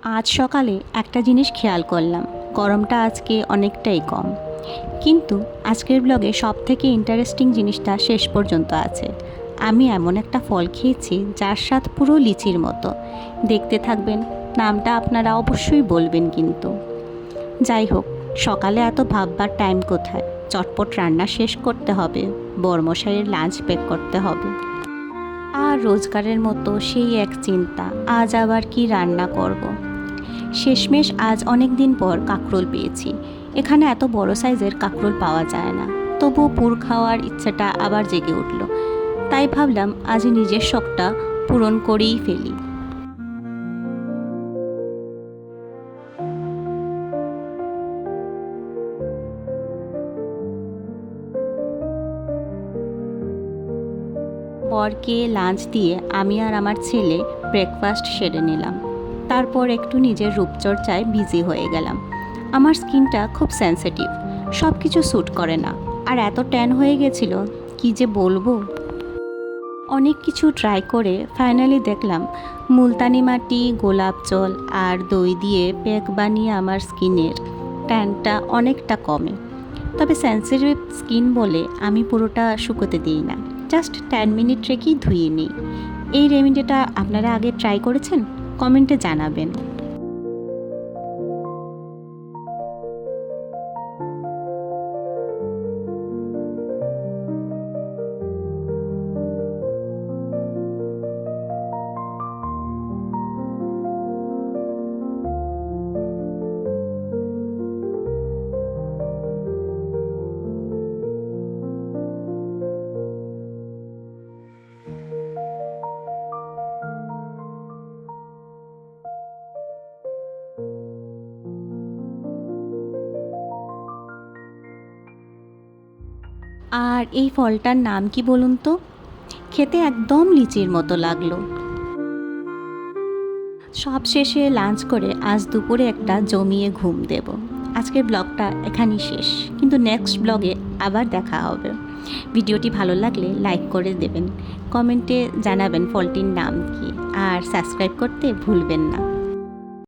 আজ সকালে একটা জিনিস খেয়াল করলাম, গরমটা আজকে অনেকটাই কম। কিন্তু আজকের ব্লগে সবথেকে ইন্টারেস্টিং জিনিসটা শেষ পর্যন্ত আছে। আমি এমন একটা ফল খেয়েছি যার স্বাদ পুরো লিচির মতো। দেখতে থাকবেন, নামটা আপনারা অবশ্যই বলবেন কিন্তু। যাই হোক, সকালে এত ভাববার টাইম কোথায়? চটপট রান্না শেষ করতে হবে, বরমশাইয়ের লাঞ্চ প্যাক করতে হবে। আর রোজগারের মতো সেই এক চিন্তা, আজ আবার কি রান্না করব। শেষমেশ আজ অনেক দিন পর কাঁকরোল পেয়েছি। এখানে এত বড় সাইজের কাঁকরোল পাওয়া যায় না, তবুও পুর খাওয়ার ইচ্ছাটা আবার জেগে উঠল। তাই ভাবলাম আজ নিজের শখটা পূরণ করেই ফেলি। বরকে লাঞ্চ দিয়ে আমি আর আমার ছেলে ব্রেকফাস্ট সেরে নিলাম। তারপর একটু নিজের রূপচর্চায় বিজি হয়ে গেলাম। আমার স্কিনটা খুব সেনসিটিভ, সব কিছু স্যুট করে না। আর এত ট্যান হয়ে গেছিল, কি যে বলবো। অনেক কিছু ট্রাই করে ফাইনালি দেখলাম মুলতানি মাটি, গোলাপ জল আর দই দিয়ে প্যাক বানিয়ে আমার স্কিনের ট্যানটা অনেকটা কমে। তবে সেন্সিটিভ স্কিন বলে আমি পুরোটা শুকোতে দিই না, জাস্ট 10 মিনিট রেখেই ধুয়ে নিই। এই রেমেডিটা আপনারা আগে ট্রাই করেছেন? কমেন্টে জানাবেন। আর এই ফলটার নাম কি বলুন তো? খেতে একদম লিচির মতো লাগলো। সব শেষে লাঞ্চ করে আজ দুপুরে একটা জমিয়ে ঘুম দেব। আজকের ব্লগটা এখানেই শেষ, কিন্তু নেক্সট ব্লগে আবার দেখা হবে। ভিডিওটি ভালো লাগলে লাইক করে দেবেন, কমেন্টে জানাবেন ফলটির নাম কি, আর সাবস্ক্রাইব করতে ভুলবেন না।